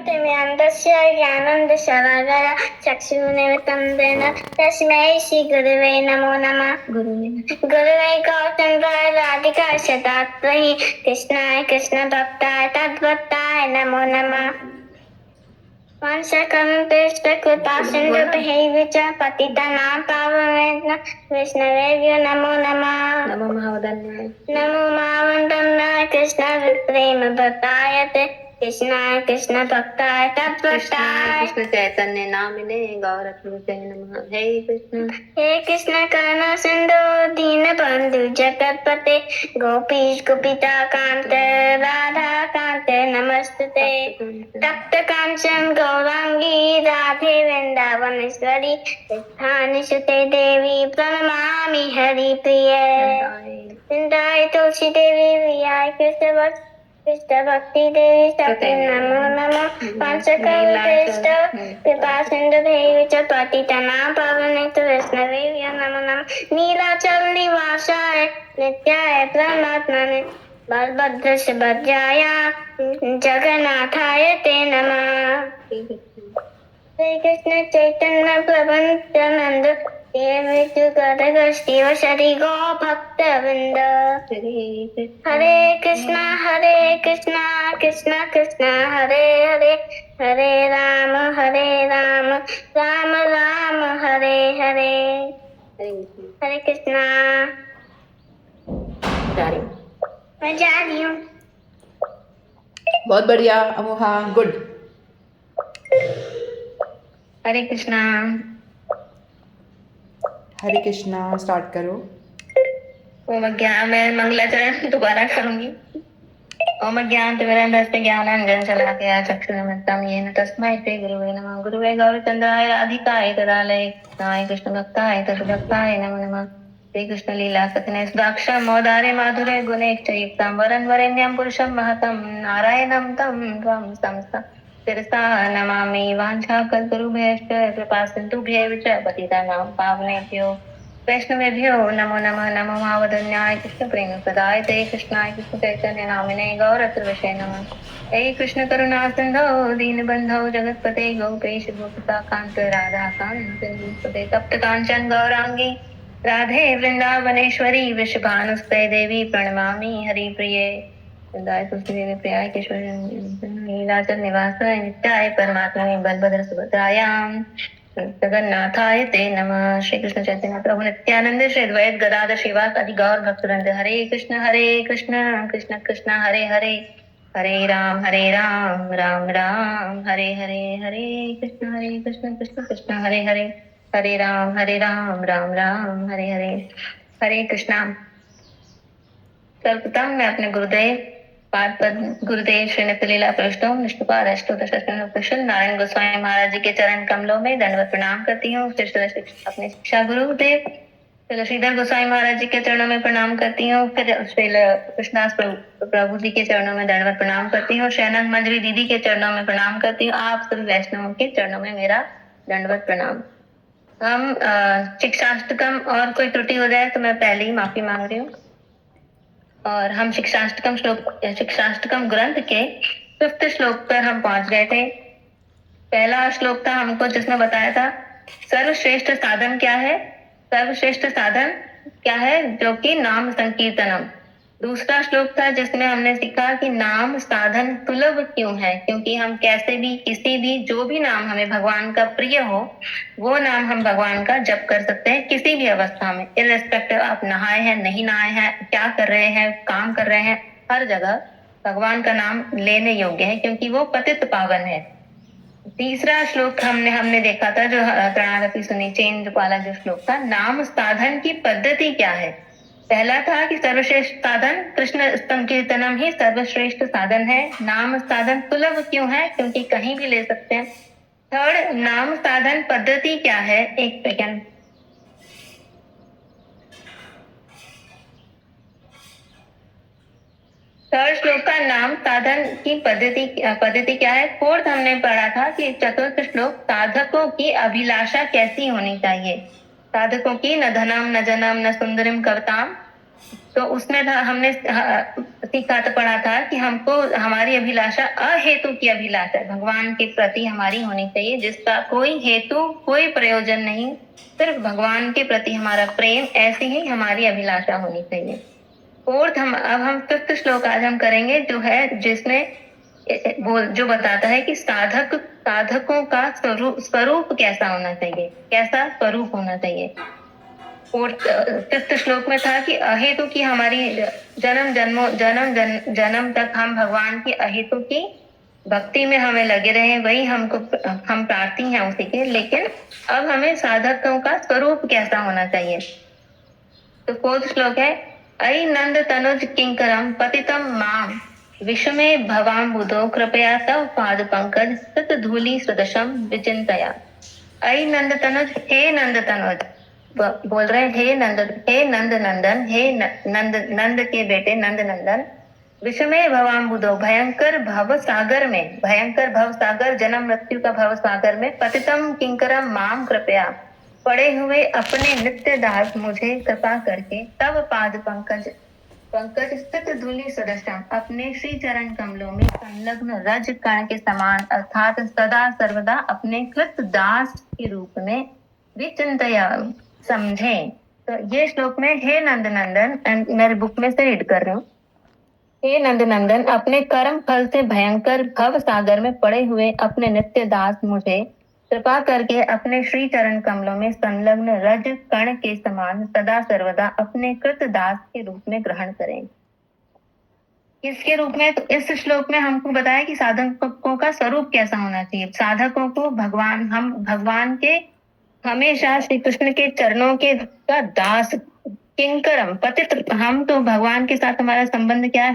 दिव्यान्तस्य ज्ञानन्दशलाकया चक्षुर्निमित्तं तेन तस्मै श्रीगुरुवे नमो नमः। गुरुवे गौतमराय राधिकाय शतात्महि कृष्णाय कृष्णभक्ताय तद्भक्ताय नमो नमः। वंशकल्पतरुकृपासिन्धुभ्यैव च पतितानां पावनेभ्यो वैष्णवेभ्यो नमो नमः। नमो महावदन्याय नमो महावदन्याय कृष्ण प्रेम भक्ताय ते कृष्णाय कृष्ण भक्ताय तद्भक्ताय कृष्ण चैतन्य नामिने गौरत्मते नमः। हे कृष्ण करुणा सिंधु दीन बंधु जगतपते गोपीश गोपिका कांत राधा कांत नमस्तुते। तप्त कांचन गौरांगी राधे वृंदावनेश्वरी स्थान सुते देवी प्रणमामि हरि प्रिय। वृंदाय तुलसी देवी विहाय कृष्ण भक्ति देवी सती नमो नमः। पंचकल्पेष्ट कृपा सिंधु देवी च पतितानां पावनेभ्यो वैष्णवेभ्यो नमो नमः। नीलाचल निवासाय नित्याय परमात्मने बलभद्र सुभद्राय जगन्नाथाय ते नमः। श्री कृष्ण चैतन्य प्रभु नित्यानंद श्री गो भक्त वृंद। हरे कृष्णा कृष्णा कृष्णा हरे हरे हरे राम राम राम हरे हरे। हरे कृष्णा। मैं जा रही हूँ। बहुत बढ़िया अमोहा, गुड। हरे कृष्णा। हरे कृष्णा स्टार्ट करो। ओम अज्ञान मैं मंगलाचरण दोबारा करूंगी। ओम ज्ञान तिमिरन्धस्य ज्ञानाञ्जन शलाकया चक्षुरुन्मिलितं येन तस्मै श्री गुरुवे नमः। गुरुवे गौरचन्द्राय राधिकाय तदालये कृष्णाय कृष्णभक्ताय तद्भक्ताय नमो नमः। श्री कृष्ण लीला कथने सुदाक्षर मोदारे माधुरे गुणे युक्तं वरं वरेण्यं पुरुषं महतं नारायणं तं त्वं संस्थं शिरसा नमामि। वाञ्छाकल्पतरुभ्यश्च कृपा सिन्धुभ्यैव च पतितानां पावनेभ्यो वैष्णवेभ्यो नमो नमः। नमो महावदन्याय कृष्ण प्रेम प्रदाय ते कृष्णाय कृष्ण चैतन्य नामिने गौरत्वविषये नमः। हे कृष्ण करुणा सिंधो दीनबंधो जगतपते गोपेश गोपिका कांत राधा कांत नमोस्तुते। तप्त कांचन गौरांगी राधे वृंदावनेश्वरी वृषभानुसुते देवी प्रणमामि हरिप्रिये। वृंदाय तुलसीदेवी प्रियाय केशव लीलाचल निवासाय नित्याय परमात्मने बलभद्र सुभद्रायां जगन्नाथाय ते नमः। श्री कृष्ण चैतन्य प्रभु नित्यानंद श्री अद्वैत गदाधर श्रीवासादि गौर भक्तवृंद। हरे कृष्ण कृष्ण कृष्ण हरे हरे हरे राम राम राम हरे हरे। हरे कृष्ण कृष्ण कृष्ण हरे हरे हरे राम राम राम हरे हरे। हरे कृष्णा। सर्वप्रथम मैं अपने गुरुदेव पाद पद गुरुदेव श्री नित्यलीला प्रविष्टों विष्णुपाद अष्टोदश नारायण गोस्वामी महाराज जी के चरण कमलों में दंडवत प्रणाम करती हूँ। अपने शिक्षा गुरुदेव श्रीधर गोस्वामी महाराज जी के चरणों में प्रणाम करती हूँ। फिर श्री कृष्णदास प्रभु जी के चरणों में दंडवत प्रणाम करती हूँ। शैनन मंजरी दीदी के चरणों में प्रणाम करती हूँ। आप सभी वैष्णवों के चरणों में मेरा दंडवत प्रणाम। हम शिक्षाष्टकम और कोई त्रुटि हो जाए तो मैं पहले ही माफी मांग रही हूँ। और हम शिक्षाष्टकम ग्रंथ के 5th श्लोक पर हम पहुंच गए थे। पहला श्लोक था हमको जिसमें बताया था सर्वश्रेष्ठ साधन क्या है। सर्वश्रेष्ठ साधन क्या है जो कि नाम संकीर्तनम। दूसरा श्लोक था जिसमें हमने सीखा कि नाम साधन सुलभ क्यों है, क्योंकि हम कैसे भी किसी भी जो भी नाम हमें भगवान का प्रिय हो वो नाम हम भगवान का जप कर सकते हैं किसी भी अवस्था में। इर्रेस्पेक्टिव आप नहाए हैं नहीं नहाए हैं, क्या कर रहे हैं, काम कर रहे हैं, हर जगह भगवान का नाम लेने योग्य है क्योंकि वो पतित पावन है। तीसरा श्लोक हमने देखा था जो तृणारति सुनी चेन्द्रपाला जो श्लोक था, नाम साधन की पद्धति क्या है। पहला था कि सर्वश्रेष्ठ साधन कृष्ण संकीर्तनम ही सर्वश्रेष्ठ साधन है। नाम साधन सुलभ क्यों है, क्योंकि कहीं भी ले सकते हैं। थर्ड, नाम साधन पद्धति क्या है। एक सेकेंड। थर्ड श्लोक का नाम साधन की पद्धति क्या है। फोर्थ हमने पढ़ा था कि चतुर्थ श्लोक साधकों की अभिलाषा कैसी होनी चाहिए। साधकों की न धनम न जनम न सुंदरिम कवताम तो उसमें था हमने सीखा था, पढ़ा था कि हमको हमारी अभिलाषा अहेतु की अभिलाषा है, भगवान के प्रति हमारी होनी चाहिए, जिसका कोई हेतु कोई प्रयोजन नहीं, सिर्फ भगवान के प्रति हमारा प्रेम, ऐसी ही हमारी अभिलाषा होनी चाहिए। फोर्थ हम फिफ्थ श्लोक आज हम करेंगे, जो है जिसमें जो बताता है कि साधकों का स्वरूप कैसा होना चाहिए, कैसा स्वरूप होना चाहिए। और फिफ्थ श्लोक में था कि अहेतु की हमारी जन्म तक हम भगवान की अहेतु की भक्ति में हमें लगे रहे, वही हम प्रार्थी हैं उसी के। लेकिन अब हमें साधकों का स्वरूप कैसा होना चाहिए। तो फोर्थ श्लोक है, अयि नंद तनुज किंकरम पतितम माम विषमे भवाम बुधो कृपया तव पाद पंकज सत धूलि सदशम विचिंतया। अयि नंद तनुज, हे नंद तनुज, बोल रहे हैं हे नंद नंदन, हे नंद के बेटे नंद नंदन, विषमे भवाम बुधो, भयंकर भव सागर जन्म मृत्यु का भव सागर में, पतितम किंकरम माम कृपया, पड़े हुए अपने नित्य दास मुझे कृपा करके, तब पाद पंकज स्थित धूलि सदस्यम, अपने श्री चरण कमलों में संलग्न रज कण के समान अर्थात सदा सर्वदा अपने कृत दास के रूप में विचिंतया, समझे। तो ये श्लोक में हे नंद नंदन, मेरे बुक में से रीड कर रही हूँ। हे नंद नंदन, अपने कर्म फल से भयंकर भव सागर में पड़े हुए अपने नित्य दास मुझे कृपा करके अपने श्री चरण कमलों में संलग्न रज कण के समान सदा सर्वदा अपने कृत दास के रूप में ग्रहण करें। किसके रूप में? तो इस श्लोक में हमको बताया कि साधकों का स्वरूप कैसा होना चाहिए। साधकों को हम भगवान के हमेशा श्री कृष्ण के चरणों के का दास, किंकरम पतित, हम तो भगवान के साथ हमारा संबंध क्या है,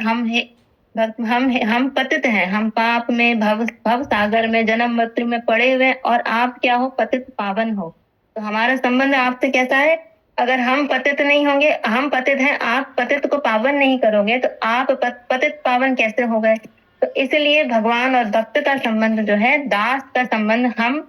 हम पतित हैं, हम पाप में भव सागर में जन्म मृत्यु में पड़े हुए, और आप क्या हो, पतित पावन हो। तो हमारा संबंध आपसे कैसा है? अगर हम पतित नहीं होंगे, हम पतित हैं, आप पतित को पावन नहीं करोगे, तो आप पतित पावन कैसे हो गए? तो इसलिए भगवान और भक्त का संबंध जो है, दास का संबंध हम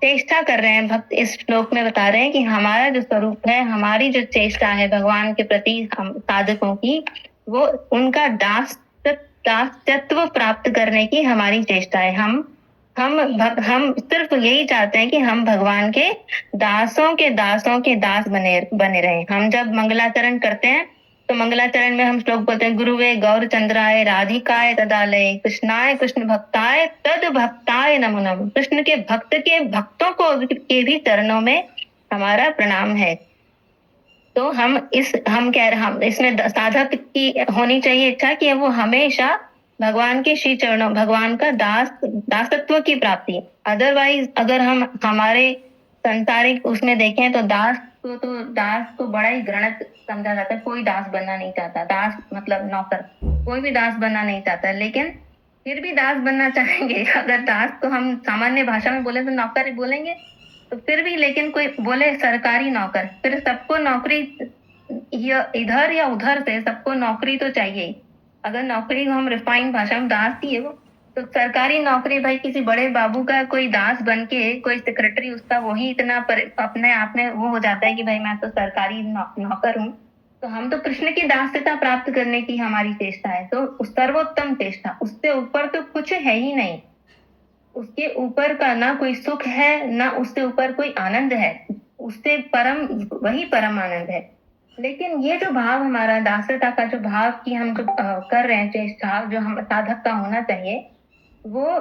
चेष्टा कर रहे हैं। भक्त इस श्लोक में बता रहे हैं कि हमारा जो स्वरूप है, हमारी जो चेष्टा है भगवान के प्रति हम साधकों की, वो उनका दासत्व प्राप्त करने की हमारी चेष्टा है। हम सिर्फ यही चाहते हैं कि हम भगवान के दासों के दास बने रहे। हम जब मंगलाचरण करते हैं तो मंगलाचरण में हम श्लोक बोलते हैं, गुरुवे गौर चंद्राय राधिकाय तदालय कृष्णाय कृष्ण भक्ताय तद भक्ताय नमो नमः। कृष्ण के भक्तों को के भी चरणों में हमारा प्रणाम है। तो हम इसमें साधक की होनी चाहिए इच्छा कि वो हमेशा भगवान के श्री चरणों, भगवान का दासत्व की प्राप्ति। अदरवाइज अगर हम हमारे संसारिक उसमें देखें तो दास को बड़ा ही घृणित समझा जाता है। कोई दास बनना नहीं चाहता, दास मतलब नौकर, कोई भी दास बनना नहीं चाहता। लेकिन फिर भी दास बनना चाहेंगे। अगर दास को हम सामान्य भाषा में बोले तो नौकर ही बोलेंगे, तो फिर भी लेकिन कोई बोले सरकारी नौकर, फिर सबको नौकरी इधर या उधर से सबको नौकरी तो चाहिए। अगर नौकरी को हम रिफाइन भाषा में दास ही है वो, तो सरकारी नौकरी भाई किसी बड़े बाबू का कोई दास बन के कोई सेक्रेटरी उसका वही इतना अपने आप में वो हो जाता है कि भाई मैं तो सरकारी नौकर हूँ। तो हम तो कृष्ण की दासता प्राप्त करने की हमारी चेष्टा है, तो सर्वोत्तम चेष्टा, उससे ऊपर तो कुछ है ही नहीं। उसके ऊपर का ना कोई सुख है, ना उससे ऊपर कोई आनंद है, उससे वही परम आनंद है। लेकिन ये जो भाव हमारा दासता का जो भाव की हम जो कर रहे हैं चेष्टा, जो हम साधक का होना चाहिए, वो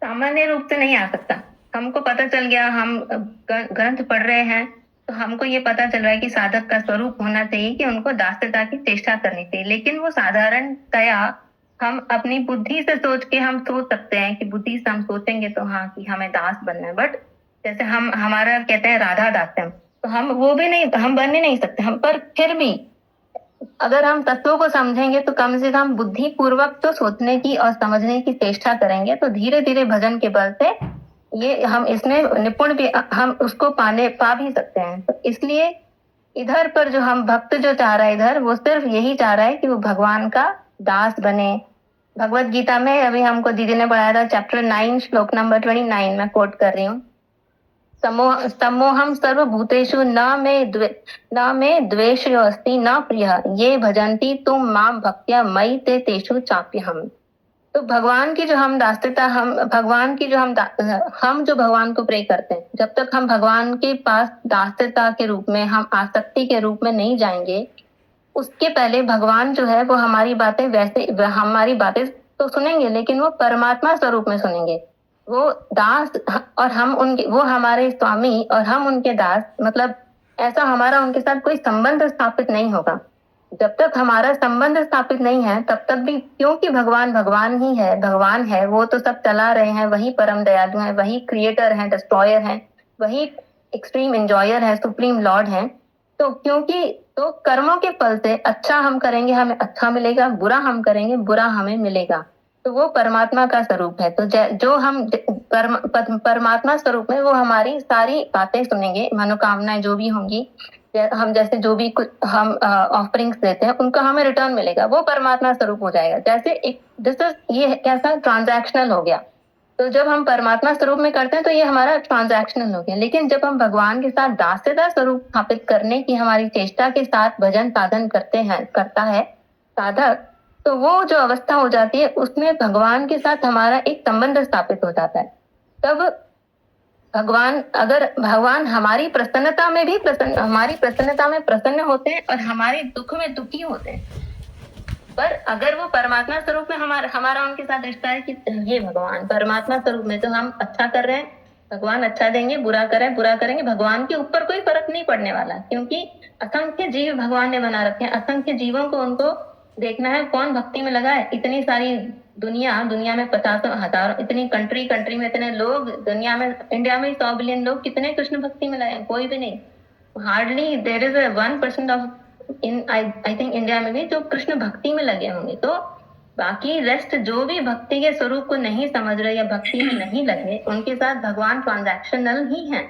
सामान्य रूप से नहीं आ सकता। हमको पता चल गया, हम ग्रंथ पढ़ रहे हैं तो हमको ये पता चल रहा है कि साधक का स्वरूप होना चाहिए कि उनको दासता की चेष्टा करनी चाहिए। लेकिन वो साधारणतया हम अपनी बुद्धि से सोच के हम सोच सकते हैं कि बुद्धि से हम सोचेंगे तो हाँ कि हमें दास बनना है। बट जैसे हमारा कहते हैं राधा दास्यम, तो हम वो भी नहीं, हम बन ही नहीं सकते। हम पर फिर भी अगर हम तत्वों को समझेंगे तो कम से कम बुद्धि पूर्वक तो सोचने की और समझने की चेष्टा करेंगे, तो धीरे धीरे भजन के बल से ये हम इसमें निपुण भी हम उसको पा भी सकते हैं। तो इसलिए इधर पर जो हम भक्त जो चाह रहा है इधर, वो सिर्फ यही चाह रहा है कि वो भगवान का दास बने। भगवत गीता में अभी हमको दीदी ने पढ़ाया था चैप्टर 9 श्लोक नंबर 29, मैं कोट कर रही हूँ। सम्मोहम सर्वभूतेषु न मे द्वेषयो अस्ति न प्रियः ये भजन्ति तुम माम भक्त्या मयि ते तेषु चाप्यहम्। तो भगवान की जो हम दासता हम भगवान की जो हम जो भगवान को प्रे करते हैं, जब तक हम भगवान के पास दासता के रूप में, हम आसक्ति के रूप में नहीं जाएंगे, उसके पहले भगवान जो है वो हमारी बातें तो सुनेंगे, लेकिन वो परमात्मा स्वरूप में सुनेंगे। वो दास और वो हमारे स्वामी और हम उनके दास, मतलब ऐसा हमारा उनके साथ कोई संबंध स्थापित नहीं होगा। जब तक हमारा संबंध स्थापित नहीं है तब तक भी, क्योंकि भगवान ही है, भगवान है, वो तो सब चला रहे हैं, वही परम दयालु है, वही क्रिएटर है, डिस्ट्रॉयर है, वही एक्सट्रीम एंजॉयर है, सुप्रीम लॉर्ड है। तो कर्मों के फल से अच्छा हम करेंगे हमें अच्छा मिलेगा, बुरा हम करेंगे बुरा हमें मिलेगा। तो वो परमात्मा का स्वरूप है। तो जो हम परमात्मा स्वरूप में, वो हमारी सारी बातें सुनेंगे, मनोकामनाएं जो भी होंगी, हम जैसे जो भी कुछ हम ऑफरिंग्स देते हैं उनका हमें रिटर्न मिलेगा, वो परमात्मा स्वरूप हो जाएगा। जैसे ये कैसा ट्रांजैक्शनल हो गया। तो जब हम परमात्मा स्वरूप में करते हैं तो ये हमारा ट्रांजैक्शनल हो गया। लेकिन जब हम भगवान के साथ दास्यता स्वरूप स्थापित करने की हमारी चेष्टा के साथ भजन साधन करता है साधक, तो वो जो अवस्था हो जाती है उसमें भगवान के साथ हमारा एक संबंध स्थापित हो जाता है। तब भगवान हमारी प्रसन्नता में प्रसन्न होते हैं और हमारे दुख में दुखी होते हैं। पर अगर वो परमात्मा स्वरूप में हमारा उनके साथ रिश्ता है कि ये भगवान परमात्मा स्वरूप में, तो हम अच्छा कर रहे हैं, भगवान अच्छा देंगे, बुरा करेंगे, भगवान के ऊपर कोई फर्क नहीं पड़ने वाला, क्योंकि असंख्य जीव भगवान ने बना रखे हैं। असंख्य जीवों को उनको देखना है कौन भक्ति में लगा है। इतनी सारी दुनिया में 50,000 इतनी कंट्री में इतने लोग, दुनिया में इंडिया में 100 बिलियन लोग, कितने कृष्ण भक्ति में लगे? कोई भी नहीं। Hardly there is 1% of I think India में भी जो कृष्ण भक्ति में लगे होंगे। तो बाकी रेस्ट जो भी भक्ति के स्वरूप को नहीं समझ रहे या भक्ति में नहीं लगे, उनके साथ भगवान ट्रांजैक्शनल ही हैं।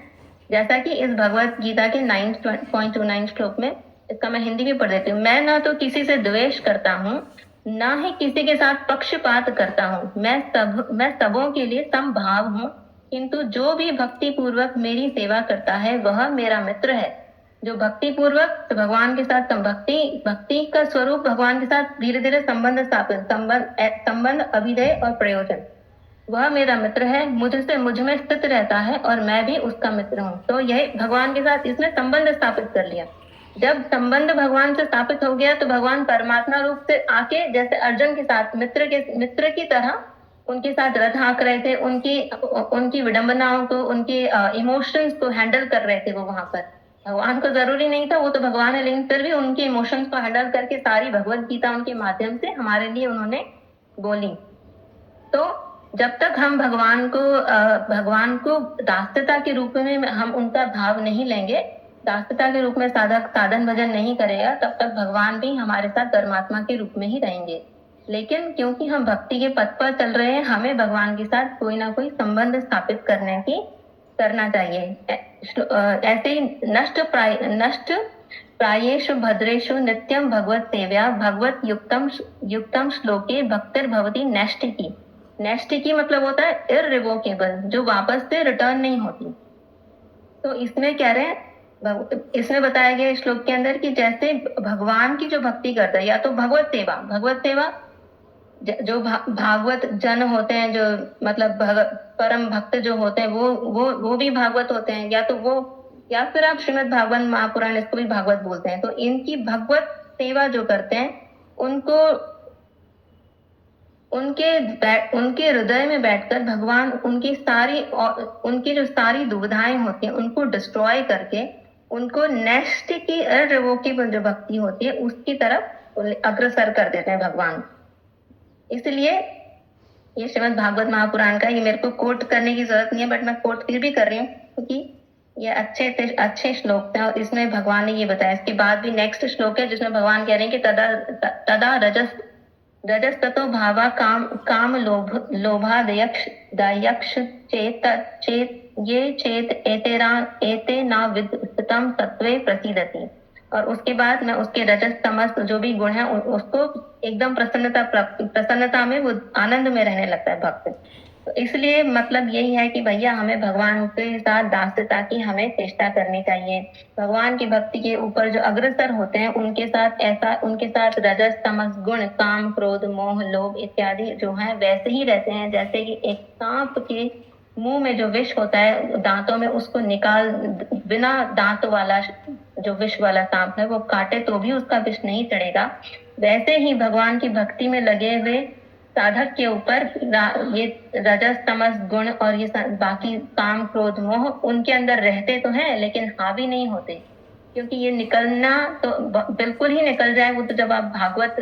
जैसा कि इस भगवत गीता के 9.29 श्लोक में, इसका मैं हिंदी में पढ़ देती हूँ। मैं ना तो किसी से द्वेष करता हूँ, ना ही किसी के साथ पक्षपात करता हूँ। मैं सबों के लिए समभाव हूँ, किंतु जो भी भक्ति पूर्वक मेरी सेवा करता है वह मेरा मित्र है। जो भक्ति पूर्वक तो भगवान के साथ भक्ति का स्वरूप भगवान के साथ धीरे धीरे संबंध अभिदय और प्रयोजन, वह मेरा मित्र है, मुझ में स्थित रहता है और मैं भी उसका मित्र हूँ। तो यही भगवान के साथ इसने संबंध स्थापित कर लिया। जब संबंध भगवान से स्थापित हो गया तो भगवान परमात्मा रूप से आके, जैसे अर्जुन के साथ मित्र की तरह उनके साथ रथ हाँक रहे थे, उनकी विडंबनाओं को, उनके इमोशंस को हैंडल कर रहे थे। वो वहां पर भगवान को जरूरी नहीं था, वो तो भगवान है, लेकिन फिर भी उनके इमोशंस को हैंडल करके सारी भगवत गीता उनके माध्यम से हमारे लिए उन्होंने बोली। तो जब तक हम भगवान को दास्यता के रूप में हम उनका भाव नहीं लेंगे, दास्यता के रूप में साधन भजन नहीं करेगा, तब तक भगवान भी हमारे साथ परमात्मा के रूप में ही रहेंगे। लेकिन क्योंकि हम भक्ति के पथ पर चल रहे हैं, हमें भगवान के साथ कोई ना कोई संबंध स्थापित करना चाहिए। ऐसे ही नष्ट प्रायेषु भद्रेषु नित्यम भगवत सेव्या भगवत युक्तम श्लोके भक्तिर्भवति नैष्टिकी। नैष्टिकी मतलब होता है इररिवोकेबल, जो वापस से रिटर्न नहीं होती। तो इसमें कह रहे हैं, इसमें बताया गया श्लोक के अंदर कि जैसे भगवान की जो भक्ति करता है, या तो भगवत सेवा जो भागवत जन होते हैं, जो मतलब परम भक्त जो होते हैं, वो भी भागवत होते हैं, या फिर आप श्रीमद् भागवत महापुराण, इसको भी भागवत बोलते हैं। तो इनकी भगवत सेवा जो करते हैं, उनको उनके हृदय में बैठकर भगवान उनकी जो सारी दुविधाएं होती हैं उनको डिस्ट्रॉय करके उनको नेक्स्ट की इररिवोकेबल जो भक्ति होती है उसकी तरफ अग्रसर कर देते हैं भगवान। इसलिए ये श्रीमद् भागवत महापुराण का, ये मेरे को कोट करने की जरूरत नहीं है, बट मैं कोट फिर भी कर रही हूँ क्योंकि ये अच्छे श्लोक थे और इसमें भगवान ने ये बताया। इसके बाद भी नेक्स्ट श्लोक है जिसमें भगवान कह रहे हैं कि तदा रजस ततो भावा काम लोभादयक्ष चेत एते ना विदतम तत्वे प्रसीदति। और उसके बाद में उसके रजस तमस जो भी गुण है उसको एकदम प्रसन्नता में, वो आनंद में रहने लगता है भक्त। तो इसलिए मतलब यही है कि भैया हमें भगवान के साथ दासता की हमें चेष्टा करनी चाहिए। भगवान की भक्ति के ऊपर जो अग्रसर होते हैं उनके साथ रजस तमस गुण काम क्रोध मोह लोभ इत्यादि जो है वैसे ही रहते हैं जैसे कि एक सांप के मुंह में जो विष होता है दांतों में उसको निकाल, बिना दांत वाला जो विष वाला सांप है वो काटे तो भी उसका विष नहीं चढ़ेगा। वैसे ही भगवान की भक्ति में लगे हुए साधक के ऊपर ये रजस तमस गुण और ये बाकी काम क्रोध मोह उनके अंदर रहते तो हैं लेकिन हावी नहीं होते, क्योंकि ये निकलना तो बिल्कुल ही निकल जाए वो तो जब आप भागवत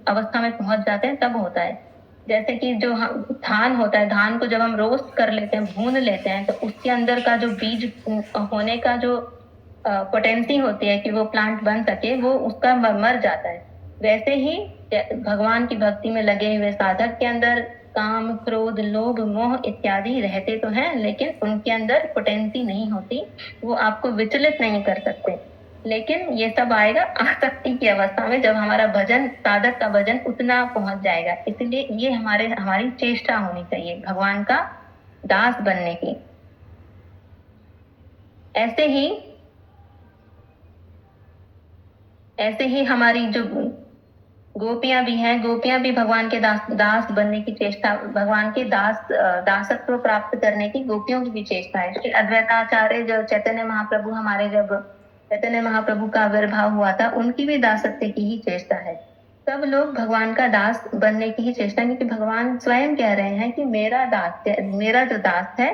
अवस्था में पहुंच जाते हैं तब होता है। जैसे कि जो धान होता है, धान को जब हम रोस्ट कर लेते हैं, भून लेते हैं, तो उसके अंदर का जो बीज होने का जो पोटेंसी होती है कि वो प्लांट बन सके वो उसका मर जाता है। वैसे ही भगवान की भक्ति में लगे हुए साधक के अंदर काम क्रोध लोभ मोह इत्यादि रहते तो हैं लेकिन उनके अंदर पोटेंसी नहीं होती, वो आपको विचलित नहीं कर सकते। लेकिन ये सब आएगा आसक्ति की अवस्था में जब हमारा भजन, साधक का भजन उतना पहुंच जाएगा। इसलिए ये हमारी चेष्टा होनी चाहिए भगवान का दास बनने की। ऐसे ही हमारी जो गोपियां भी हैं, गोपियां भी भगवान के दास बनने की चेष्टा, भगवान के दासत्व प्राप्त करने की गोपियों की भी चेष्टा है। श्री अद्वैताचार्य जो चैतन्य महाप्रभु हमारे जब चैतन्य महाप्रभु का आविर्भाव हुआ था उनकी भी दासत्व की ही चेष्टा है। सब लोग भगवान का दास बनने की ही चेष्टा, क्योंकि भगवान स्वयं कह रहे हैं कि मेरा जो दास है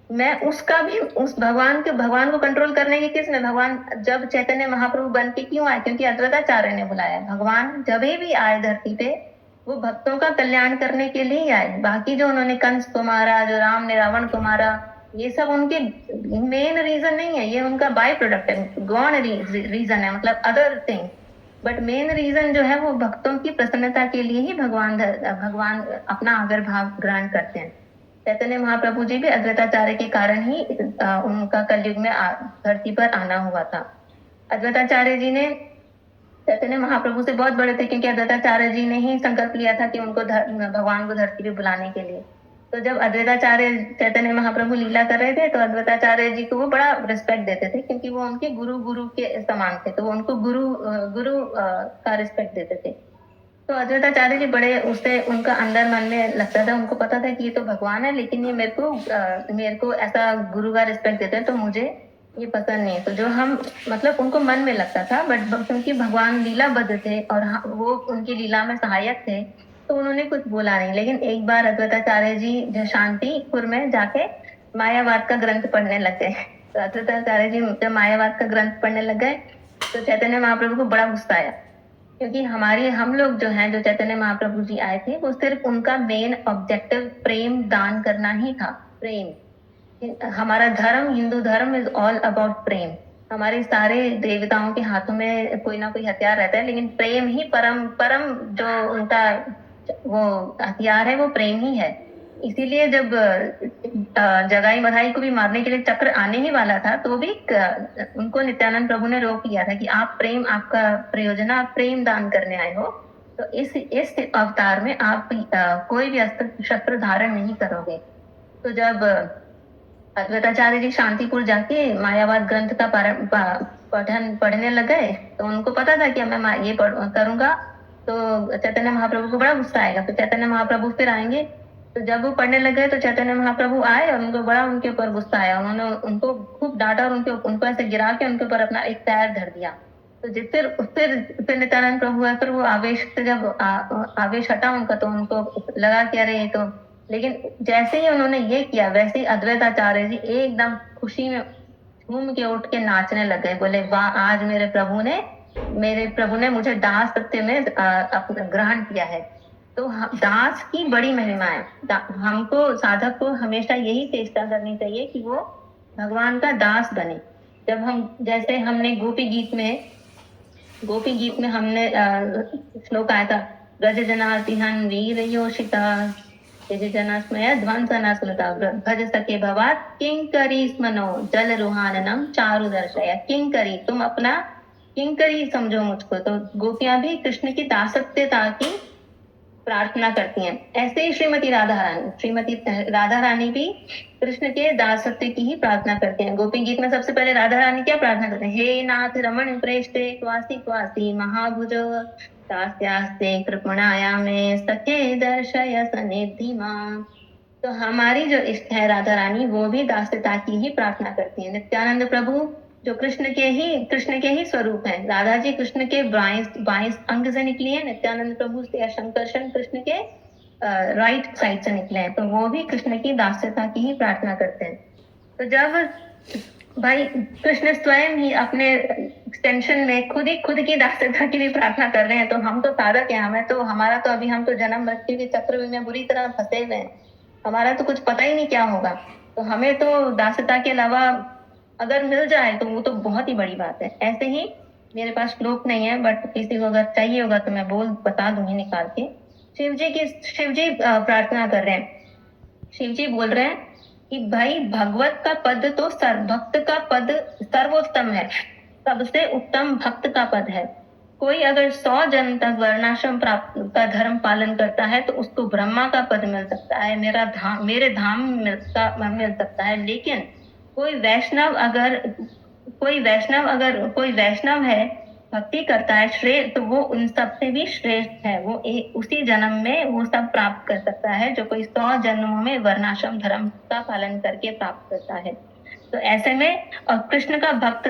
मैं उसका भी उस भगवान को कंट्रोल करने की किसने, भगवान जब चैतन्य महाप्रभु बन के क्यों आए, क्योंकि अद्वैताचार्य ने बुलाया। भगवान जब भी आए धरती पे वो भक्तों का कल्याण करने के लिए ही आए। बाकी जो उन्होंने कंस को मारा, जो राम ने रावण को मारा, ये सब उनके मेन रीजन नहीं है, ये उनका बाय प्रोडक्ट है, गौण रीजन है, मतलब other thing. But main reason जो है वो भक्तों की प्रसन्नता के लिए ही भगवान अपना आविर्भाव ग्रहण करते हैं। चैतन्य महाप्रभु जी भी अद्वैताचार्य के कारण ही उनका कलयुग में धरती पर आना हुआ था। अद्वैताचार्य जी ने चैतन्य महाप्रभु से बहुत बड़े थे, क्योंकि अद्वैताचार्य जी ने ही संकल्प लिया था कि उनको भगवान को धरती पे बुलाने के लिए। तो जब अद्वैताचार्य चैतन्य महाप्रभु लीला कर रहे थे तो अद्वैताचार्य जी को वो बड़ा रिस्पेक्ट देते थे, क्योंकि वो उनके गुरु के समान थे, तो वो उनको गुरु का रिस्पेक्ट देते थे। तो अद्वैताचार्य जी बड़े उससे उनका अंदर मन में लगता था, उनको पता था कि ये तो भगवान है लेकिन ये मेरे को ऐसा गुरु का रिस्पेक्ट देते हैं तो मुझे ये पसंद नहीं है। तो जो हम मतलब उनको मन में लगता था, बट क्योंकि भगवान लीलाबद्ध थे और वो उनकी लीला में सहायक थे तो उन्होंने कुछ बोला नहीं। लेकिन एक बार अद्वैताचार्य जी जो शांतिपुर में जाके मायावाद का ग्रंथ पढ़ने लग गए, तो अद्वैताचार्य जी जब मायावाद का ग्रंथ पढ़ने लग गए तो चैतन्य महाप्रभु को बड़ा गुस्सा आया, क्योंकि हम लोग जो हैं, जो चैतन्य महाप्रभु जी आए थे वो सिर्फ उनका मेन ऑब्जेक्टिव प्रेम दान करना ही था। प्रेम, हमारा धर्म, हिंदू धर्म इज ऑल अबाउट प्रेम। हमारे सारे देवताओं के हाथों में कोई ना कोई हथियार रहता है, लेकिन प्रेम ही परम जो उनका वो हथियार है वो प्रेम ही है। इसीलिए जब जगाई मधाई को भी मारने के लिए चक्र आने ही वाला था तो भी उनको नित्यानंद प्रभु ने रोक लिया था कि आप प्रेम, आपका प्रयोजन, आप प्रेम दान करने आए हो, तो इस अवतार में आप कोई भी अस्त्र शस्त्र धारण नहीं करोगे। तो जब अद्वैताचार्य जी शांतिपुर जाके मायावाद ग्रंथ का पठन पढ़ने लग गए तो उनको पता था कि मैं ये करूंगा तो चैतन्य महाप्रभु को बड़ा गुस्सा आएगा, तो चैतन्य महाप्रभु फिर आएंगे। तो जब वो पढ़ने लगे तो चैतन्य महाप्रभु आए और उनको बड़ा उनके ऊपर गुस्सा आया, उन्होंने उनको खूब डांटा और उनको ऐसे गिरा के उनके ऊपर अपना एक पैर धर दिया। तो फिर नित्यानंद प्रभु है, फिर वो आवेश से जब आवेश हटा उनका तो उनको लगा कि अरे ये तो, लेकिन जैसे ही उन्होंने ये किया वैसे ही अद्वैताचार्य जी एकदम खुशी में झूम के उठ के नाचने लग गए, बोले वाह, आज मेरे प्रभु ने मुझे दास सत्य में ग्रहण किया है। तो दास की बड़ी महिमा है। हमको साधक को हमेशा यही चेष्टा करनी चाहिए कि वो भगवान का दास बने। जब जैसे हमने गोपी गीत में हमने श्लोक आया था, ब्रज जनातिहन वीर योषिता जनस्मय ध्वंसना सुनता भज सके भवात किंकरी स्मनो जल रुहाननम चारु दर्शया। किंकरी, तुम अपना किंकरी समझो मुझको। तो गोपियां भी कृष्ण की दासत्यता की प्रार्थना करती हैं। ऐसे ही श्रीमती राधा रानी भी कृष्ण के दासत्व की ही प्रार्थना करते हैं। गोपी गीत में सबसे पहले राधा रानी क्या प्रार्थना करते हैं? हे नाथ रमण प्रेष्ठे क्वासी क्वासी महाभुज दास्यास्ते कृपणाया में सखे दर्शय सनिधि मां। तो हमारी जो इष्ट है राधा रानी, वो भी दास्यता की ही प्रार्थना करती है। नित्यानंद प्रभु जो कृष्ण के ही स्वरूप है। राधा जी कृष्ण के 22 अंग से निकली है, नित्यानंद प्रभु या शंकरशन कृष्ण के राइट साइड से निकले हैं, तो वो भी कृष्ण की दास्यता की ही प्रार्थना करते हैं। तो जब भाई कृष्ण स्वयं ही अपने एक्सटेंशन में खुद की दास्यता की भी प्रार्थना कर रहे हैं, तो हम तो साधक हैं, हम तो जन्म मृत्यु के चक्र में बुरी तरह फंसे हुए हैं। हमारा तो कुछ पता ही नहीं क्या होगा, तो हमें तो दास्यता के अलावा अगर मिल जाए तो वो तो बहुत ही बड़ी बात है। ऐसे ही मेरे पास श्लोक नहीं है, बट किसी को अगर चाहिए होगा तो मैं बता दूंगी निकाल के। शिव जी प्रार्थना कर रहे हैं। शिव जी बोल रहे हैं कि भाई भगवत का पद तो भक्त का पद सर्वोत्तम है, सबसे उत्तम भक्त का पद है। कोई अगर 100 जन्म तक वर्णाश्रम का धर्म पालन करता है तो उसको ब्रह्मा का पद मिल सकता है, मेरे धाम मिल सकता है। लेकिन कोई वैष्णव है, भक्ति करता है श्रेष्ठ, तो वो उन सबसे भी श्रेष्ठ है। वो उसी जन्म में वो सब प्राप्त कर सकता है जो कोई 100 जन्मों में वर्णाश्रम धर्म का पालन करके प्राप्त करता है। तो ऐसे में और कृष्ण का भक्त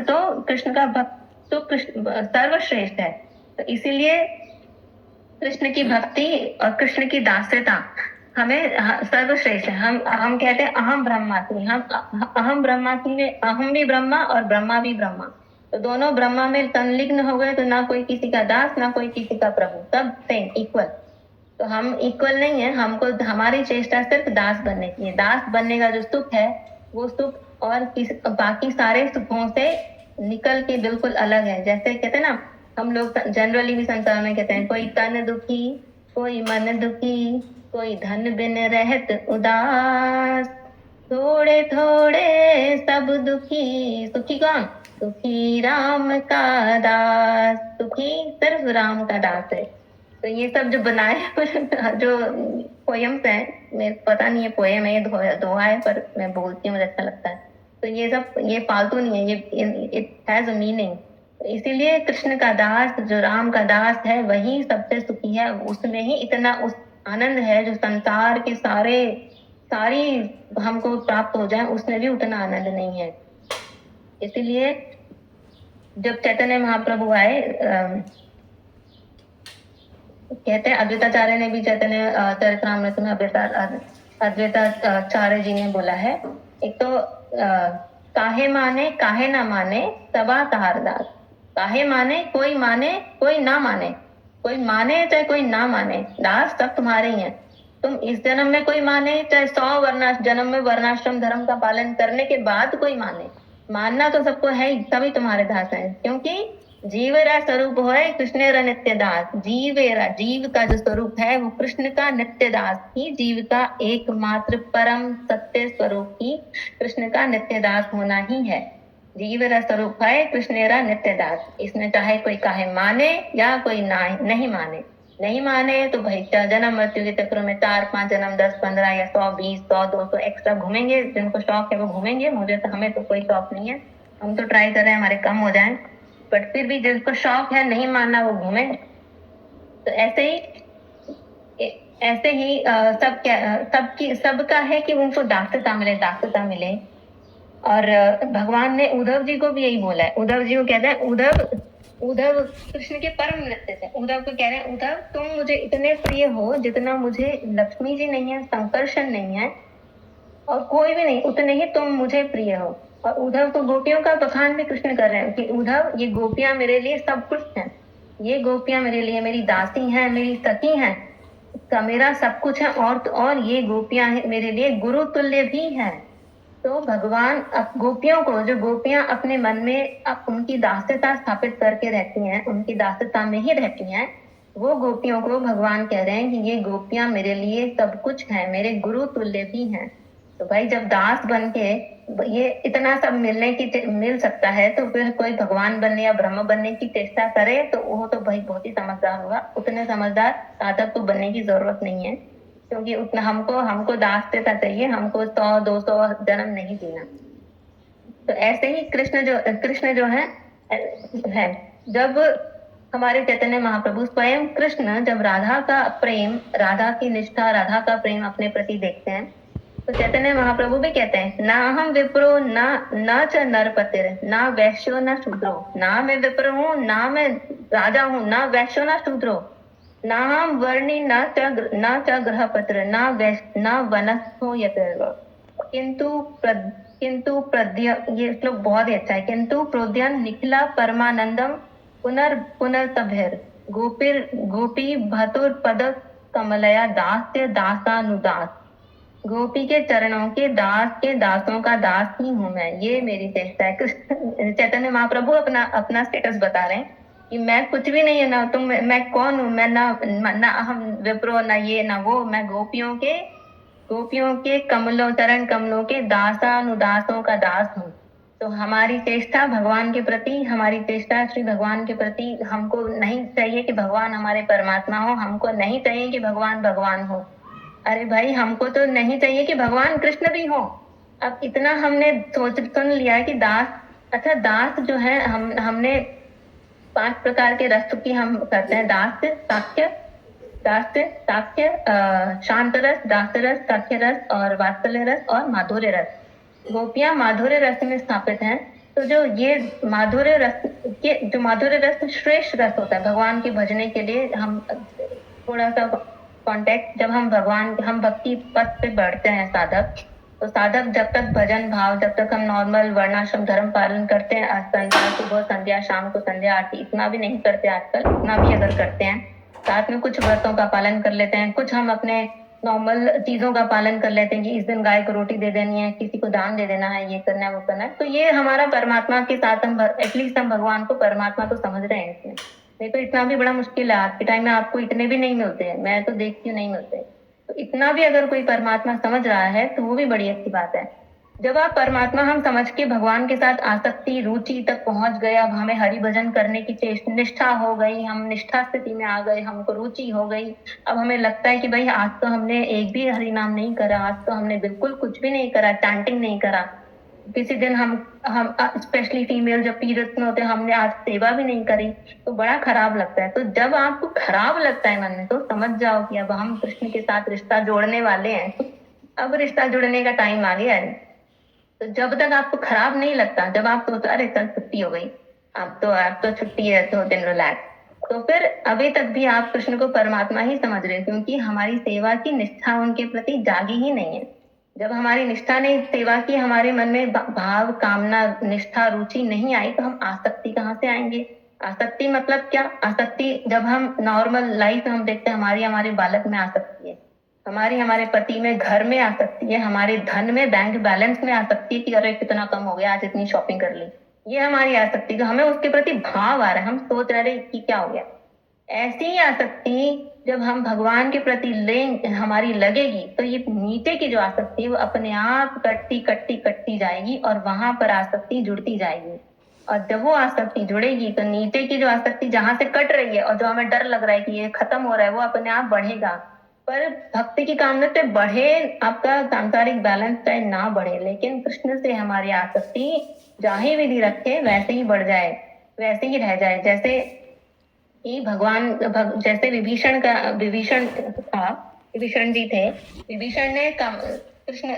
तो सर्वश्रेष्ठ है। तो इसीलिए कृष्ण की भक्ति और कृष्ण की दास्यता हमें सर्वश्रेष्ठ है। हम कहते हैं अहम ब्रह्मास्मि, अहम ब्रह्मास्मि में अहम भी ब्रह्मा और ब्रह्मा भी ब्रह्मा। तो दोनों ब्रह्मा में संलिग्न हो गए तो ना कोई किसी का दास ना कोई किसी का प्रभु, सब सेम इक्वल। तो हम इक्वल नहीं है, हमको हमारी चेष्टा सिर्फ दास बनने की है। दास बनने का जो सुख है वो सुख और बाकी सारे सुखों से निकल के बिल्कुल अलग है। जैसे कहते हैं ना, हम लोग जनरली भी संसार में कहते हैं कोई तन दुखी, कोई मन दुखी, कोई धन बिन रहत उदास, थोड़े थोड़े सब दुखी, सुखी कौन? सुखी राम का दास। सुखी सिर्फ राम का दास है। तो ये सब जो बनाए जो पोयम्स है, मेरे पता नहीं है पोयम है दोहा है, पर मैं बोलती हूँ, मुझे अच्छा लगता है। तो ये सब ये फालतू नहीं है, ये इट हैज अ मीनिंग। इसीलिए कृष्ण का दास जो राम का दास है वही सबसे सुखी है। उसमें ही इतना उस आनंद है जो संसार के सारी हमको प्राप्त हो जाए, उसमें भी उतना आनंद नहीं है। इसीलिए जब चैतन्य महाप्रभु आए, कहते हैं अद्वैताचार्य ने भी चैतन्य चरितमृत में अद्वैताचार्य जी ने बोला है, एक तो काहे ना माने सबा तार दास। काहे माने कोई ना माने, कोई माने चाहे कोई ना माने, दास सब तुम्हारे ही हैं। तुम इस जन्म में कोई माने चाहे 100 जन्म में वर्णाश्रम धर्म का पालन करने के बाद कोई माने, मानना तो सबको है ही, तभी तुम्हारे दास हैं। क्योंकि जीवेरा स्वरूप है कृष्णेरा नित्य दास। जीव का जो स्वरूप है वो कृष्ण का नित्य दास ही, जीव का एकमात्र परम सत्य स्वरूप ही कृष्ण का नित्य दास होना ही है। जीवेरा स्वरूप है कृष्णेरा नित्य दास। इसमें चाहे कोई काहे माने या कोई नहीं माने तो भाई जन्म मृत्यु के चक्रों में 4-5 जन्म 10-15 या 100-20 100-200 एक्स्ट्रा घूमेंगे। जिनको शौक है वो घूमेंगे, हमें तो कोई शौक नहीं है। हम तो ट्राई कर रहे हैं हमारे कम हो जाए, बट फिर भी जिसको शौक है नहीं मानना वो घूमे। तो ऐसे ही सबका है कि उनको दास्यता मिले। और भगवान ने उद्धव जी को भी यही बोला है। उद्धव जी को कहते हैं, उद्धव कृष्ण के परम नृत्य थे। उद्धव को कह रहे हैं, उद्धव तुम मुझे इतने प्रिय हो जितना मुझे लक्ष्मी जी नहीं है, संकर्षण नहीं है और कोई भी नहीं, उतने ही तुम मुझे प्रिय हो। और उद्धव को गोपियों का बखान भी कृष्ण कर रहे हैं कि उद्धव ये गोपियां मेरे लिए सब कुछ हैं, ये गोपियां मेरे लिए मेरी दासी हैं, मेरी सखी हैं, मेरा सब कुछ है। और ये गोपियां मेरे लिए गुरु तुल्य भी हैं। तो भगवान गोपियों को, जो गोपियां अपने मन में उनकी दास्यता स्थापित करके रहती हैं, उनकी दास्यता में ही रहती हैं, वो गोपियों को भगवान कह रहे हैं कि ये गोपियां मेरे लिए सब कुछ हैं, मेरे गुरु तुल्य भी हैं। तो भाई जब दास बन के ये इतना सब मिल सकता है, तो फिर कोई भगवान बनने या ब्रह्म बनने की चेष्टा करे तो वो तो भाई बहुत ही समझदार होगा। उतने समझदार साधक को बनने की जरूरत नहीं है, क्योंकि उतना हमको दास्यता चाहिए, हमको 100-200 जन्म नहीं जीना। तो ऐसे ही कृष्ण जो है जब हमारे चैतन्य महाप्रभु स्वयं कृष्ण जब राधा की निष्ठा, राधा का प्रेम अपने प्रति देखते हैं, तो चैतन्य महाप्रभु भी कहते हैं, ना हम विप्रो न च नरपतिर, ना वैश्यो न शूद्रो। ना मैं विप्र हूँ, ना मैं राजा हूँ, ना वैश्यो न शूद्रो, ना हम वर्णी न च गृहपत्र, न वनस्थो यतिर्वा। किंतु प्रद्य, ये श्लोक बहुत ही अच्छा है। किंतु प्रोद्यन निखिला परमानंदम पुनर्तभिर गोपी भतुर पद कमलया दास्य दासानुदास। गोपी के चरणों के दासों का दास ही हूँ मैं, ये मेरी चेष्टा है। चैतन्य महाप्रभु अपना स्टेटस बता रहे हैं कि मैं कुछ भी नहीं है ना, तुम मैं कौन हूँ, मैं ना हम विप्रो, ना ये ना वो, मैं गोपियों के चरण कमलों के दासानुदासों का दास हूँ। तो हमारी चेष्टा भगवान के प्रति, हमारी चेष्टा श्री भगवान के प्रति, हमको नहीं चाहिए कि भगवान हमारे परमात्मा हो, हमको नहीं चाहिए कि भगवान हो। अरे भाई, हमको तो नहीं चाहिए कि भगवान कृष्ण भी हो। अब इतना हमने सुन लिया कि दास जो है, हमने 5 प्रकार के रस की हम करते हैं। दास्य, साक्ष्य, शांत रस, दास्य रस, साक्ष्य रस और वात्सल्य रस और माधुर्य रस। गोपियां माधुर्य रस में स्थापित हैं। तो जो माधुर्य रस श्रेष्ठ रस होता है भगवान के भजने के लिए। हम थोड़ा सा कॉन्टेक्ट, जब हम भक्ति पथ पे बढ़ते हैं साधक जब तक भजन भाव, जब तक हम नॉर्मल वर्णाश्रम धर्म पालन करते हैं, सुबह संध्या, शाम को संध्या आरती, इतना भी नहीं करते आजकल, इतना भी अगर करते हैं, साथ में कुछ व्रतों का पालन कर लेते हैं, कुछ हम अपने नॉर्मल चीजों का पालन कर लेते हैं कि इस दिन गाय को रोटी दे देनी है, किसी को दान दे देना है, ये करना है, वो करना है, तो ये हमारा परमात्मा के साथ एटलीस्ट हम भगवान को परमात्मा को समझ रहे हैं इसमें। नहीं तो इतना भी बड़ा मुश्किल है। आज के टाइम में आपको इतने भी नहीं मिलते हैं, मैं तो देखती हूँ नहीं मिलते। तो इतना भी अगर कोई परमात्मा समझ रहा है तो वो भी बड़ी अच्छी बात है। जब आप परमात्मा हम समझ के भगवान के साथ आसक्ति रुचि तक पहुंच गए, अब हमें हरि भजन करने की निष्ठा हो गई, हम निष्ठा स्थिति में आ गए, हमको रुचि हो गई, अब हमें लगता है कि भाई आज तो हमने एक भी हरि नाम नहीं करा, आज तो हमने बिल्कुल कुछ भी नहीं करा, चैंटिंग नहीं करा, किसी दिन हम स्पेशली फीमेल जब पीरियड्स में होते हैं हमने आज सेवा भी नहीं करी, तो बड़ा खराब लगता है। तो जब आपको खराब लगता है मन में, तो समझ जाओ कि अब हम कृष्ण के साथ रिश्ता जोड़ने वाले हैं, अब रिश्ता जोड़ने का टाइम आ गया है। तो जब तक आपको खराब नहीं लगता, जब आप सोचो अरे कल छुट्टी हो गई, अब तो छुट्टी है, 2 दिन रिलैक्स, तो फिर अभी तक भी आप कृष्ण को परमात्मा ही समझ रहे हैं, क्योंकि हमारी सेवा की निष्ठा उनके प्रति जागी ही नहीं है। जब हमारी निष्ठा ने सेवा की, हमारे मन में भाव, कामना, निष्ठा, रुचि नहीं आई, तो हम आसक्ति कहाँ से आएंगे? आसक्ति मतलब क्या? आसक्ति जब हम नॉर्मल लाइफ में हम देखते हैं, हमारे बालक में आसक्ति है, हमारे पति में, घर में आसक्ति है, हमारे धन में, बैंक बैलेंस में आसक्ति है कि अरे कितना कम हो गया, आज इतनी शॉपिंग कर ली, ये हमारी आसक्ति। हमें उसके प्रति भाव आ रहा है, हम सोच रहे कि क्या हो गया। ऐसी ही आसक्ति जब हम भगवान के प्रति हमारी लगेगी, तो ये नीचे की जो आसक्ति है वो अपने आप कटती जाएगी और वहां पर आसक्ति जुड़ती जाएगी। और जब वो आसक्ति जुड़ेगी तो नीचे की जो आसक्ति जहां से कट रही है और जो हमें डर लग रहा है कि ये खत्म हो रहा है, वो अपने आप बढ़ेगा। पर भक्ति की कामना से बढ़े, आपका सांसारिक बैलेंस चाहे ना बढ़े, लेकिन कृष्ण से हमारी आसक्ति जहाँ विधि रखे वैसे ही बढ़ जाए, वैसे ही रह जाए। जैसे कि जैसे विभीषण जी थे, विभीषण ने कृष्ण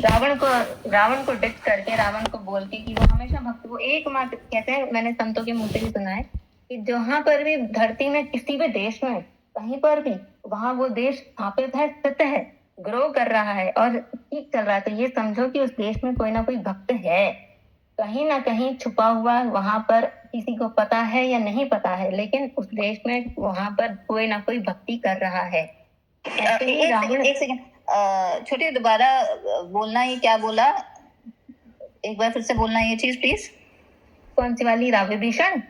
रावण को डिस करके, रावण को बोल के कि वो हमेशा भक्त, वो एकमात्र, कहते हैं, मैंने संतों के मुंह से भी सुना है कि जहां पर भी धरती में, किसी भी देश में, कहीं पर भी, वहां वो देश स्थापित है, स्थित है, ग्रो कर रहा है और ठीक चल रहा है, तो ये समझो कि उस देश में कोई ना कोई भक्त है, कहीं ना कहीं छुपा हुआ। वहां पर किसी को पता है या नहीं पता है, लेकिन उस देश में वहां पर कोई ना कोई भक्ति कर रहा है। एक सेकंड, छोटी, दोबारा बोलना, ये क्या बोला, एक बार फिर से बोलना ये चीज प्लीज। कौन सी वाली? विभीषण?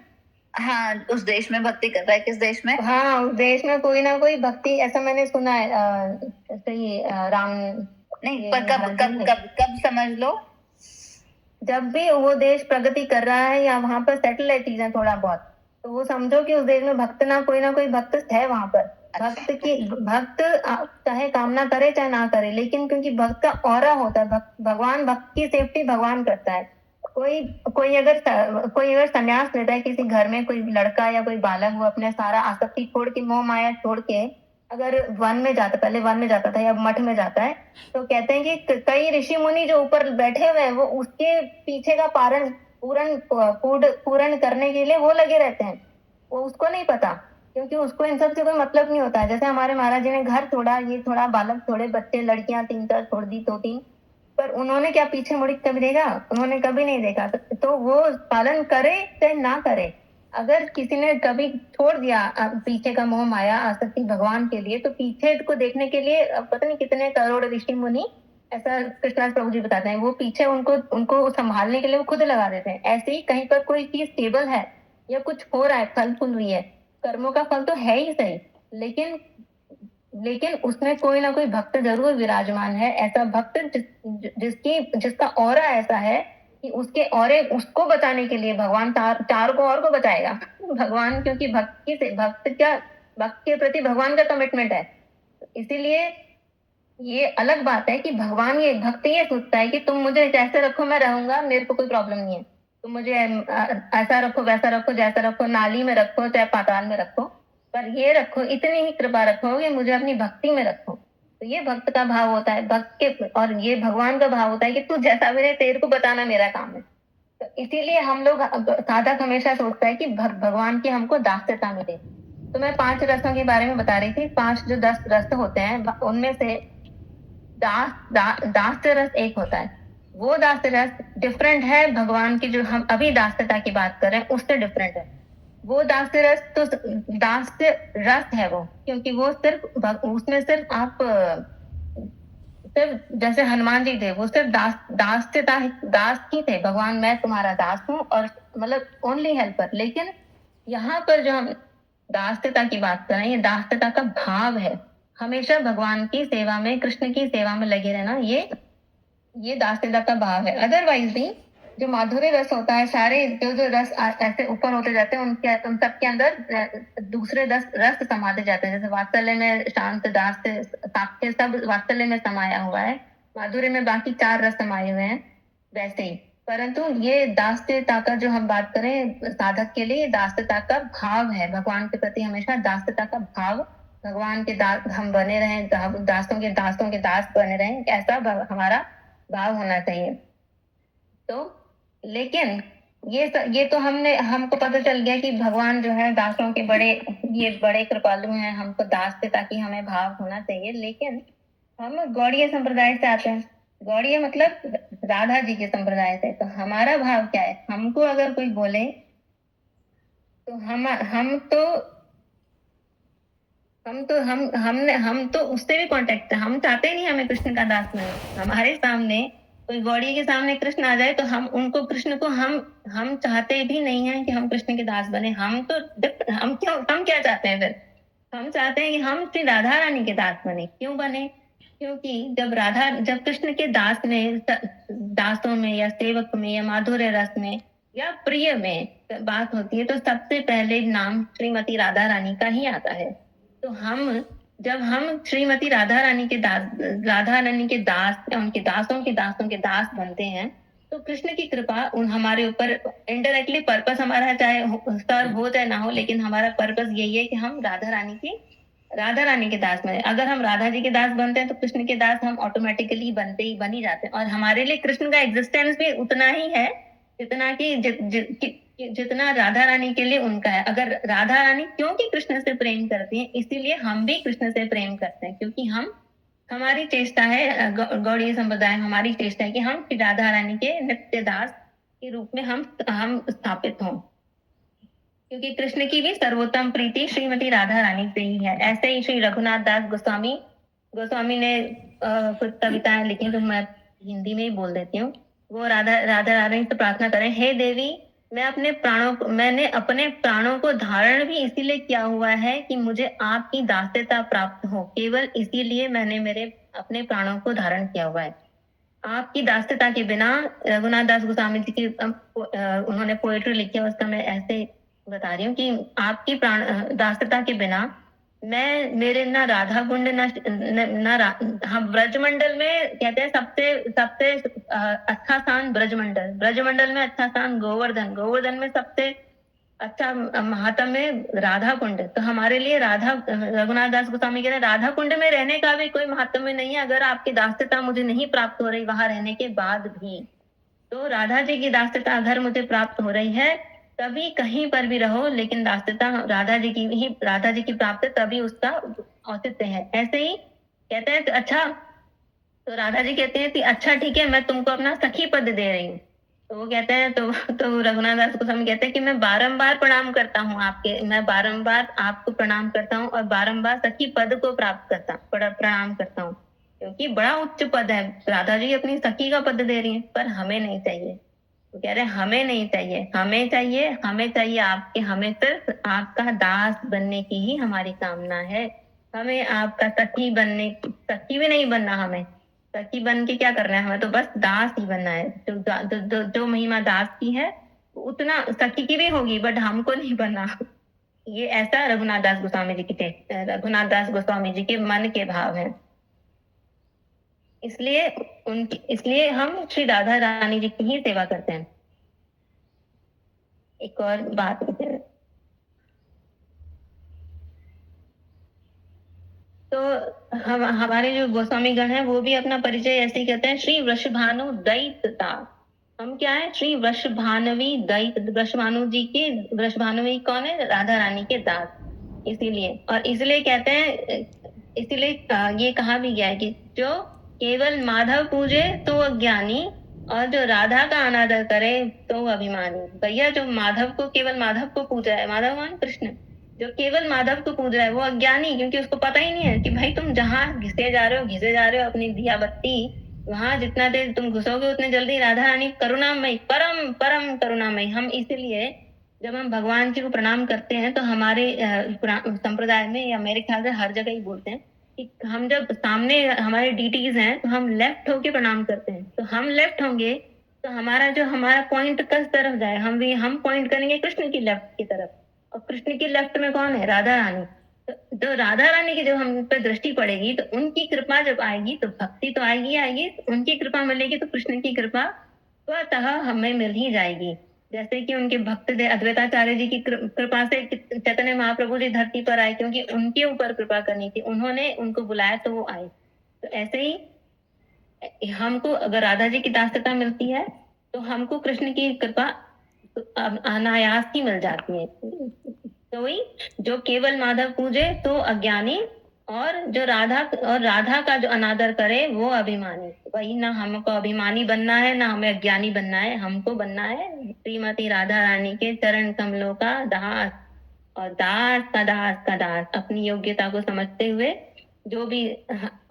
हाँ, उस देश में भक्ति कर रहा है, किस देश में? हाँ, उस देश में कोई ना कोई भक्ति, ऐसा मैंने सुना है। सही, राम नहीं, पर कब समझ लो? जब भी वो देश प्रगति कर रहा है या वहां पर सेटल है चीजें थोड़ा बहुत, तो वो समझो कि उस देश में भक्त ना कोई भक्त है वहां पर। भक्त चाहे कामना करे चाहे ना करे, लेकिन क्योंकि भक्त का ऑरा होता है, भगवान भक्त की सेफ्टी भगवान करता है। कोई अगर संन्यास लेता है किसी घर में, कोई लड़का या कोई बालक, वो अपने सारा आसक्ति छोड़ के, मोह माया छोड़ के अगर वन में जाता, पहले वन में जाता था या मठ में जाता है, तो कहते हैं कि कई ऋषि मुनि जो ऊपर बैठे हुए हैं वो उसके पीछे का पूर्ण करने के लिए वो लगे रहते हैं। वो उसको नहीं पता, क्योंकि उसको इन सब से कोई मतलब नहीं होता है। जैसे हमारे महाराज जी ने घर छोड़ा, ये थोड़ा बालक, थोड़े बच्चे, लड़कियां 3-4 छोड़ दी, 2-3, पर उन्होंने क्या पीछे मुड़ी कभी देखा? उन्होंने कभी नहीं देखा। तो वो पालन करे चाहे ना करे, अगर किसी ने कभी छोड़ दिया पीछे का मोह माया आसक्ति भगवान के लिए, तो पीछे को देखने के लिए पता नहीं कितने करोड़ ऋषि मुनि, ऐसा कृष्णदास प्रभु जी बताते हैं, वो पीछे उनको संभालने के लिए वो खुद लगा देते हैं। ऐसे ही कहीं पर कोई चीज स्टेबल है या कुछ हो रहा है, फल फूल रही है, कर्मों का फल तो है ही सही, लेकिन उसमें कोई ना कोई भक्त जरूर विराजमान है। ऐसा भक्त जिसका ऑरा ऐसा है कि उसके औरे उसको बचाने के लिए भगवान चार को और को बचाएगा। भगवान, क्योंकि भक्त के प्रति भगवान का कमिटमेंट है। इसीलिए ये अलग बात है कि भगवान, ये भक्त ये सोचता है कि तुम मुझे जैसे रखो मैं रहूंगा, मेरे को कोई प्रॉब्लम नहीं है, तुम मुझे ऐसा रखो वैसा रखो, जैसा रखो, नाली में रखो चाहे पाताल में रखो, पर ये रखो, इतनी ही कृपा रखो कि मुझे अपनी भक्ति में रखो। तो ये भक्त का भाव होता है, भक्त के, और ये भगवान का भाव होता है कि तू जैसा भी रहे, तेरे को बताना मेरा काम है। तो इसीलिए हम लोग, साधक हमेशा सोचता है कि भगवान की हमको दास्यता मिले। तो मैं 5 रसों के बारे में बता रही थी। 5 जो 10 रस होते हैं, उनमें से दास्य रस एक होता है। वो दास्य रस डिफरेंट है भगवान की, जो हम अभी दास्यता की बात कर रहे हैं उससे डिफरेंट है। वो दास्य रस तो दास्य रस है वो, क्योंकि वो उसमें सिर्फ आप सिर्फ जैसे हनुमान जी थे, वो सिर्फ दास ही थे, भगवान मैं तुम्हारा दास हूँ, और मतलब ओनली हेल्पर। लेकिन यहाँ पर जो हम दास्यता की बात कर रहे हैं, ये दास्यता का भाव है, हमेशा भगवान की सेवा में, कृष्ण की सेवा में लगे रहना, ये दास्यता का भाव है। अदरवाइज भी जो माधुर्य रस होता है, सारे जो रस ऐसे ऊपर होते जाते हैं, उन सबके अंदर दूसरे रस समाते जाते हैं। जैसे वात्सल्य में शांत, दास्य, साक्ष्य, सब वात्सल्य में समाया हुआ है, माधुर्य में बाकी 4 रस समाये हुए हैं, वैसे ही। परंतु ये दास्यता का जो हम बात करें साधक के लिए, दास्यता का भाव है, भगवान के प्रति हमेशा दास्यता का भाव, भगवान के दास हम बने रहें, दासों के दास बने रहें, ऐसा हमारा भाव होना चाहिए। तो लेकिन ये तो हमको पता चल गया कि भगवान जो है दासों के बड़े कृपालु हैं, हमको दास्यता की हमें भाव होना चाहिए। लेकिन हम गौड़ीय संप्रदाय से आते हैं, गौड़ीय मतलब राधा जी के संप्रदाय से। तो हमारा भाव क्या है? हमको अगर कोई बोले तो हम तो उससे भी कांटेक्ट है, हम चाहते नहीं हमें कृष्ण का दास मिले। हमारे सामने कोई गौड़ी के सामने कृष्ण आ जाए तो हम उनको, कृष्ण को हम चाहते भी नहीं है कि हम कृष्ण के दास बने। हम क्या चाहते हैं फिर? हम चाहते हैं कि हम श्री राधा रानी के दास बने। क्यों बने? क्योंकि जब कृष्ण के दासों में या सेवक में या माधुर्य रस में या प्रिय में बात होती है, तो सबसे पहले नाम श्रीमती राधा रानी का ही आता है। तो जब हम श्रीमती राधा रानी के दास या उनके दासों के दास बनते हैं, तो कृष्ण की कृपा हमारे ऊपर इनडायरेक्टली, पर्पस हमारा चाहे सर्व हो चाहे ना हो, लेकिन हमारा पर्पस यही है कि हम राधा रानी के दास बने। अगर हम राधा जी के दास बनते हैं तो कृष्ण के दास हम ऑटोमेटिकली बन ही जाते हैं। और हमारे लिए कृष्ण का एग्जिस्टेंस भी उतना ही है जितना राधा रानी के लिए उनका है। अगर राधा रानी क्योंकि कृष्ण से प्रेम करती हैं, इसीलिए हम भी कृष्ण से प्रेम करते हैं, क्योंकि हमारी चेष्टा है, गौड़ीय संप्रदाय में हमारी चेष्टा है कि हम राधा रानी के नित्य दास के रूप में हम स्थापित हों, क्योंकि कृष्ण की भी सर्वोत्तम प्रीति श्रीमती राधा रानी से ही है। ऐसे ही श्री रघुनाथ दास गोस्वामी ने कुछ कविताएं लिखी, तो मैं हिंदी में ही बोल देती हूँ। वो राधा रानी से प्रार्थना करें, हे देवी, मैंने अपने प्राणों को धारण भी इसीलिए किया हुआ है कि मुझे आपकी दास्यता प्राप्त हो। केवल इसीलिए मैंने अपने प्राणों को धारण किया हुआ है। आपकी दास्यता के बिना, रघुनाथ दास गोस्वामी जी की उन्होंने पोएट्री लिखी है, उसका मैं ऐसे बता रही हूँ कि आपकी दास्यता के बिना मैं, मेरे ना राधा कुंड हम ब्रजमंडल में कहते हैं सबसे सबसे अच्छा स्थान ब्रजमंडल, ब्रजमंडल में अच्छा स्थान गोवर्धन, गोवर्धन में सबसे अच्छा महात्म में राधा कुंड। तो हमारे लिए राधा, रघुनाथ दास गोस्वामी कह रहे हैं राधा कुंड में रहने का भी कोई महात्म्य नहीं है अगर आपकी दास्यता मुझे नहीं प्राप्त हो रही वहां रहने के बाद भी। तो राधा जी की दास्यता अगर मुझे प्राप्त हो रही है तभी कहीं पर भी रहो, लेकिन दास्यता राधा जी की ही, राधा जी की प्राप्ति तभी उसका औचित्य है। ऐसे ही कहते हैं अच्छा, तो राधा जी कहते हैं कि अच्छा ठीक है, मैं तुमको अपना सखी पद दे रही हूँ। तो वो कहते हैं, तो रघुनाथ दास गोस्वामी कहते हैं कि मैं बारंबार प्रणाम करता हूँ आपके, मैं बारंबार आपको प्रणाम करता हूँ और बारंबार सखी पद को प्राप्त करता प्रणाम करता हूँ, क्योंकि बड़ा उच्च पद है। राधा जी अपनी सखी का पद दे रही है, पर हमें नहीं चाहिए। वो कह रहे हैं हमें नहीं चाहिए, हमें चाहिए आपके, हमें सिर्फ आपका दास बनने की ही हमारी कामना है। हमें आपका सखी बनने, सखी भी नहीं बनना, हमें सखी बन के क्या करना है, हमें तो बस दास ही बनना है। जो महिमा दास की है उतना सखी की भी होगी, बट हमको नहीं बनना। ये ऐसा रघुनाथ दास गोस्वामी जी के, रघुनाथ दास गोस्वामी जी के मन के भाव है। इसलिए हम श्री राधा रानी जी की ही सेवा करते हैं। एक और बात तो हमारे जो गोस्वामी गण हैं वो भी अपना परिचय ऐसे ही कहते हैं, श्री वृषभानु दैत्य। हम क्या है, श्री वृषभानवी दैत्य, वृषभानु जी के, वृषभानवी कौन है, राधा रानी के दास। इसीलिए, और इसलिए कहते हैं, इसीलिए ये कहा भी गया है कि जो केवल माधव पूजे तो अज्ञानी, और जो राधा का अनादर करे तो अभिमानी। भैया जो माधव को, केवल माधव को पूजा है, माधव मान कृष्ण, जो केवल माधव को पूज रहा है वो अज्ञानी, क्योंकि उसको पता ही नहीं है कि भाई तुम जहां घिसे जा रहे हो अपनी दिया बत्ती, वहां जितना देर तुम घुसोगे उतने जल्दी राधा रानी करुणामयी, परम परम करुणामयी। हम इसीलिए जब हम भगवान जी को प्रणाम करते हैं तो हमारे संप्रदाय में, या मेरे ख्याल से हर जगह ही बोलते हैं कि हम जब सामने हमारे डीटीज हैं तो हम लेफ्ट होके प्रणाम करते हैं। तो हम लेफ्ट होंगे तो हमारा पॉइंट किस तरफ जाए, हम पॉइंट करेंगे कृष्ण की लेफ्ट की तरफ, और कृष्ण की लेफ्ट में कौन है, राधा रानी। तो राधा रानी की जब हम पे दृष्टि पड़ेगी तो उनकी कृपा जब आएगी तो भक्ति तो आएगी, उनकी कृपा मिलेगी तो कृष्ण की कृपा स्वतः हमें मिल ही जाएगी। जैसे कि उनके भक्त अद्वैताचार्य जी की कृपा से चैतन्य महाप्रभु जी धरती पर आए, क्योंकि उनके ऊपर कृपा करनी थी, उन्होंने उनको बुलाया तो वो आए। तो ऐसे ही हमको अगर राधा जी की दास्यता मिलती है तो हमको कृष्ण की कृपा अनायास ही मिल जाती है। तो वही, जो केवल माधव पूजे तो अज्ञानी, और जो राधा का जो अनादर करे वो अभिमानी। वही, ना हमको अभिमानी बनना है ना हमें अज्ञानी बनना है, हमको बनना है श्रीमती राधा रानी के चरण कमलों का दास, और दास का दास का दास, अपनी योग्यता को समझते हुए जो भी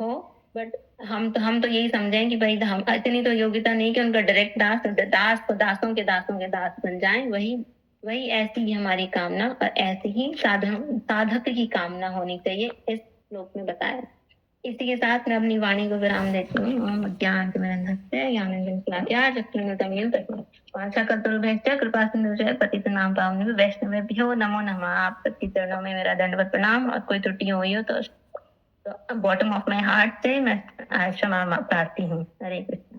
हो। बट हम तो यही समझें कि भाई हम इतनी तो योग्यता नहीं कि उनका डायरेक्ट दास को दासों के दास बन जाएं। वही ऐसी ही हमारी कामना, और ऐसी ही साधक की कामना होनी चाहिए, इस श्लोक में बताया। इसी के साथ मैं अपनी वाणी को विराम देती हूँ। ओम अज्ञानतिमिरन्धस्य ज्ञानाञ्जनशलाकया चक्षुरुन्मिलितं येन वाञ्छाकल्पतरुभ्यश्च कृपा सिन्धुभ्यश्च पतितनां पावनेभ्यो वैष्णवेभ्यो नमो नमः। आप सबके चरणों में मेरा दंडवत प्रणाम, और कोई त्रुटि हुई हो तो बॉटम ऑफ माई हार्ट से मैं क्षमा प्रार्थी हूँ। हरे कृष्ण।